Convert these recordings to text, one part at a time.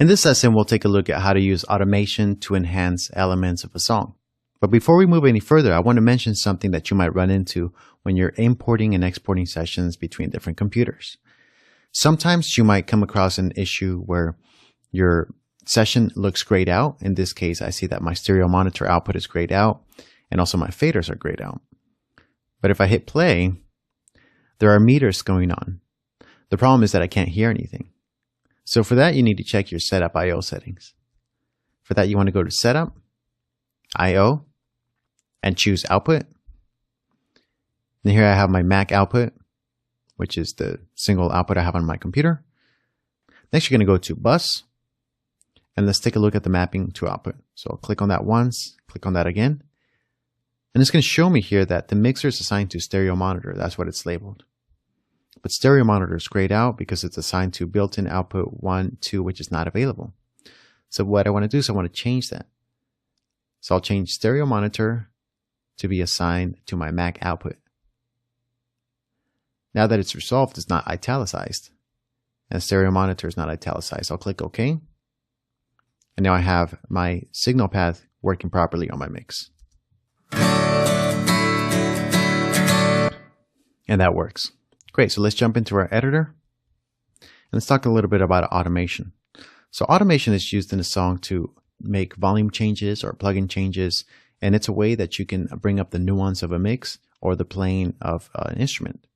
In this lesson, we'll take a look at how to use automation to enhance elements of a song. But before we move any further, I want to mention something that you might run into when you're importing and exporting sessions between different computers. Sometimes you might come across an issue where your session looks grayed out. In this case, I see that my stereo monitor output is grayed out and also my faders are grayed out. But if I hit play, there are meters going on. The problem is that I can't hear anything. So for that, you need to check your Setup I/O settings. For that, you want to go to Setup, I/O, and choose Output. And here I have my Mac output, which is the single output I have on my computer. Next, you're going to go to Bus, and let's take a look at the mapping to output. So I'll click on that once, click on that again. And it's going to show me here that the mixer is assigned to stereo monitor. That's what it's labeled. But stereo monitor is grayed out because it's assigned to built-in output 1, 2, which is not available. So what I want to do is I want to change that. So I'll change stereo monitor to be assigned to my Mac output. Now that it's resolved, it's not italicized. And stereo monitor is not italicized. I'll click OK. And now I have my signal path working properly on my mix. And that works. Great, so let's jump into our editor. And let's talk a little bit about automation. So automation is used in a song to make volume changes or plugin changes. And it's a way that you can bring up the nuance of a mix or the playing of an instrument.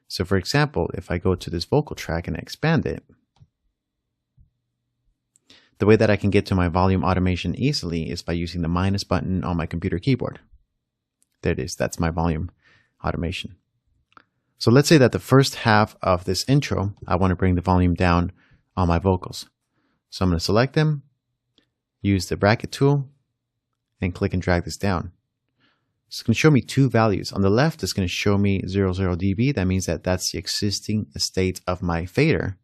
So for example, if I go to this vocal track and expand it, the way that I can get to my volume automation easily is by using the minus button on my computer keyboard. There it is. That's my volume automation. So let's say that the first half of this intro, I want to bring the volume down on my vocals. So I'm going to select them, use the bracket tool, and click and drag this down. It's going to show me two values. On the left, it's going to show me 00 dB. That means that that's the existing state of my fader.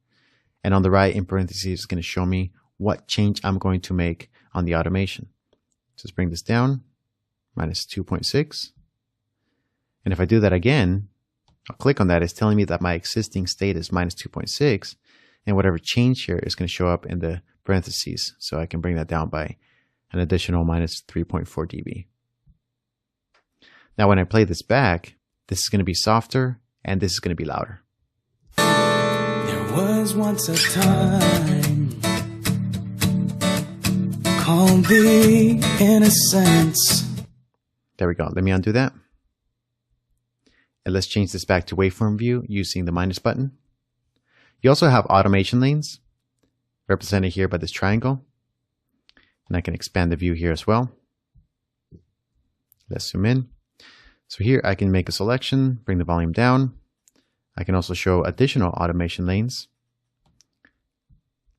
And on the right, in parentheses, it's going to show me what change I'm going to make on the automation. So let's bring this down, minus 2.6. And if I do that again, I'll click on that. It's telling me that my existing state is minus 2.6. And whatever change here is going to show up in the parentheses. So I can bring that down by an additional minus 3.4 dB. Now when I play this back, this is going to be softer and this is going to be louder. There was once a time called the innocence. There we go. Let me undo that. And let's change this back to waveform view using the minus button. You also have automation lanes represented here by this triangle. And I can expand the view here as well. Let's zoom in. So here I can make a selection, bring the volume down. I can also show additional automation lanes.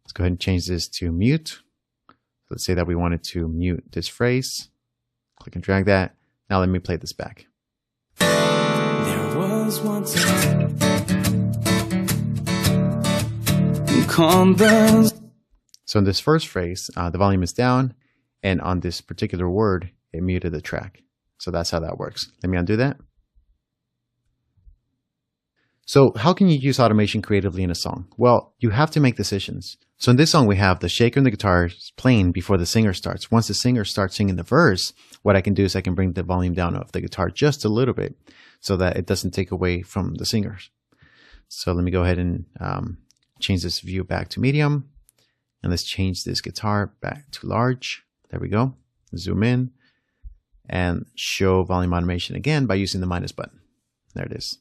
Let's go ahead and change this to mute. Let's say that we wanted to mute this phrase. Click and drag that. Now let me play this back. There was once a So in this first phrase, the volume is down, and on this particular word, it muted the track. So that's how that works. Let me undo that. So how can you use automation creatively in a song? Well, you have to make decisions. So in this song, we have the shaker and the guitar playing before the singer starts. Once the singer starts singing the verse, what I can do is I can bring the volume down of the guitar just a little bit so that it doesn't take away from the singers. So let me go ahead and change this view back to medium. And let's change this guitar back to large. There we go. Zoom in and show volume automation again by using the minus button. There it is.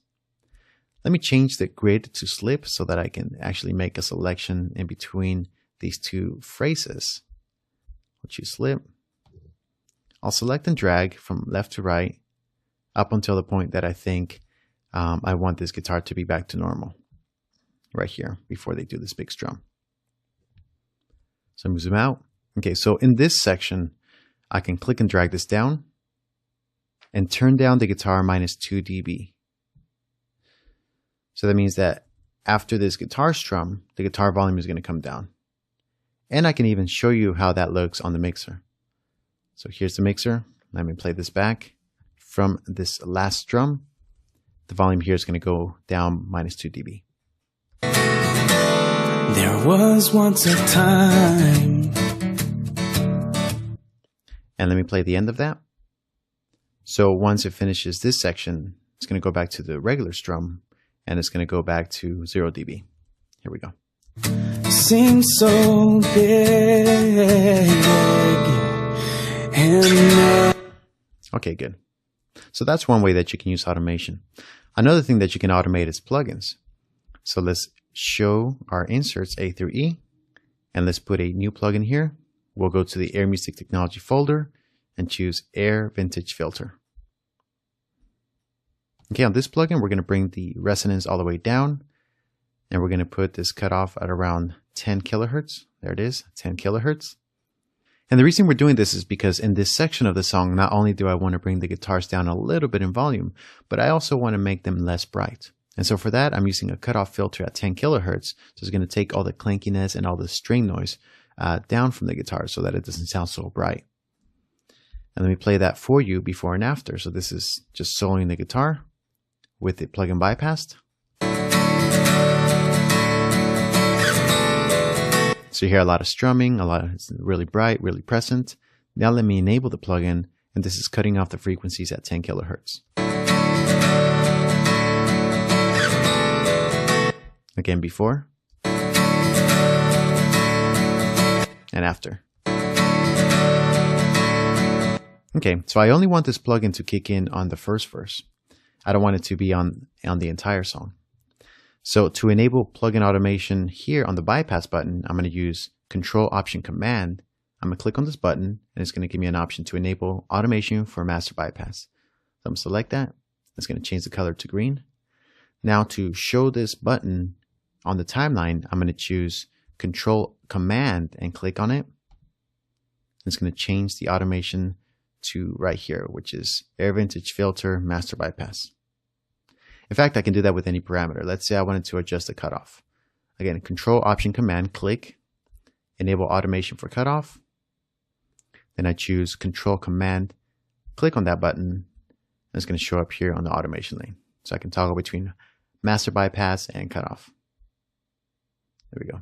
Let me change the grid to slip so that I can actually make a selection in between these two phrases. I'll choose slip. I'll select and drag from left to right up until the point that I think I want this guitar to be back to normal. Right here before they do this big strum. So I'm going to zoom out. Okay, so in this section, I can click and drag this down and turn down the guitar minus 2 dB. So that means that after this guitar strum, the guitar volume is going to come down. And I can even show you how that looks on the mixer. So here's the mixer. Let me play this back. From this last strum, the volume here is going to go down minus 2 dB. There was once a time. And let me play the end of that. So once it finishes this section, it's going to go back to the regular strum, and it's going to go back to 0 dB. Here we go. Seems so big. And okay, good. So that's one way that you can use automation. Another thing that you can automate is plugins. So let's show our inserts A through E, and let's put a new plugin here. We'll go to the Air Music Technology folder and choose Air Vintage Filter. Okay, on this plugin, we're going to bring the resonance all the way down, and we're going to put this cutoff at around 10 kilohertz. There it is, 10 kilohertz. And the reason we're doing this is because in this section of the song, not only do I want to bring the guitars down a little bit in volume, but I also want to make them less bright. And so for that, I'm using a cutoff filter at 10 kilohertz. So it's going to take all the clankiness and all the string noise down from the guitar so that it doesn't sound so bright. And let me play that for you before and after. So this is just soloing the guitar with the plugin bypassed. So you hear a lot of strumming, it's really bright, really present. Now let me enable the plugin, and this is cutting off the frequencies at 10 kilohertz. Again, before and after. Okay, so I only want this plugin to kick in on the first verse. I don't want it to be on the entire song. So to enable plugin automation here on the bypass button, I'm going to use Control-Option-Command. I'm going to click on this button, and it's going to give me an option to enable automation for master bypass. So I'm going to select that. It's going to change the color to green. Now to show this button on the timeline, I'm going to choose Control-Command and click on it. It's going to change the automation to right here, which is Air Vintage Filter Master Bypass. In fact, I can do that with any parameter. Let's say I wanted to adjust the cutoff. Again, Control-Option-Command, click, enable automation for cutoff. Then I choose Control-Command, click on that button, and it's going to show up here on the automation lane. So I can toggle between master bypass and cutoff. There we go.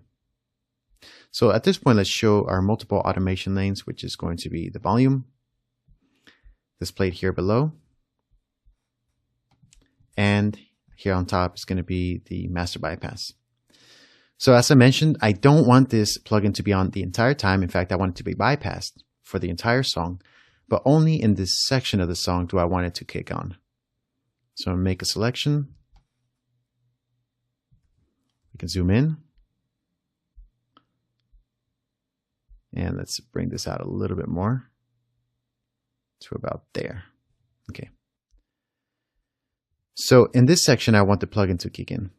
So at this point, let's show our multiple automation lanes, which is going to be the volume, displayed here below. And here on top is going to be the master bypass. So as I mentioned, I don't want this plugin to be on the entire time. In fact, I want it to be bypassed for the entire song, but only in this section of the song do I want it to kick on. So I'm going to make a selection. We can zoom in. And let's bring this out a little bit more to about there. Okay. So in this section, I want the plugin to kick in.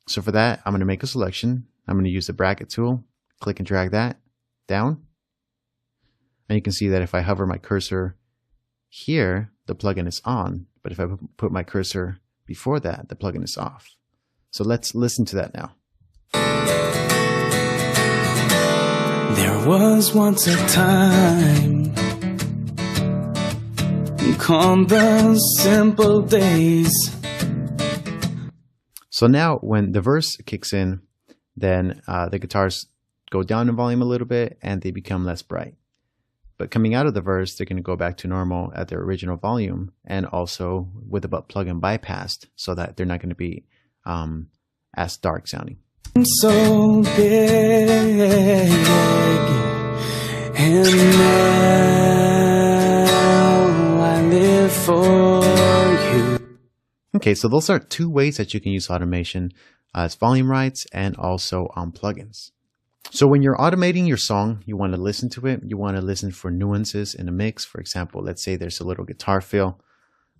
So for that, I'm going to make a selection. I'm going to use the bracket tool, click and drag that down. And you can see that if I hover my cursor here, the plugin is on. But if I put my cursor before that, the plugin is off. So let's listen to that now. there was once a time, called the simple days. So now when the verse kicks in, then the guitars go down in volume a little bit and they become less bright. But coming out of the verse, they're going to go back to normal at their original volume, and also with the plugin bypassed so that they're not going to be as dark sounding. So big, and now I live for you. Okay, so those are two ways that you can use automation as volume rights and also on plugins. So when you're automating your song, you want to listen to it. You want to listen for nuances in the mix. For example, let's say there's a little guitar fill.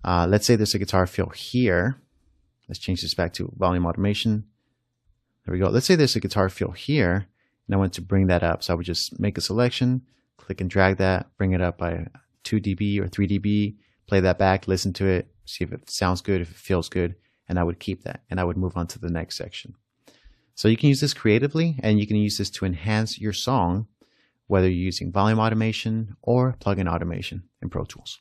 Let's say there's a guitar fill here. Let's change this back to volume automation. There we go. Let's say there's a guitar fill here, and I want to bring that up. So I would just make a selection, click and drag that, bring it up by 2 dB or 3 dB, play that back, listen to it, see if it sounds good, if it feels good, and I would keep that, and I would move on to the next section. So you can use this creatively, and you can use this to enhance your song, whether you're using volume automation or plugin automation in Pro Tools.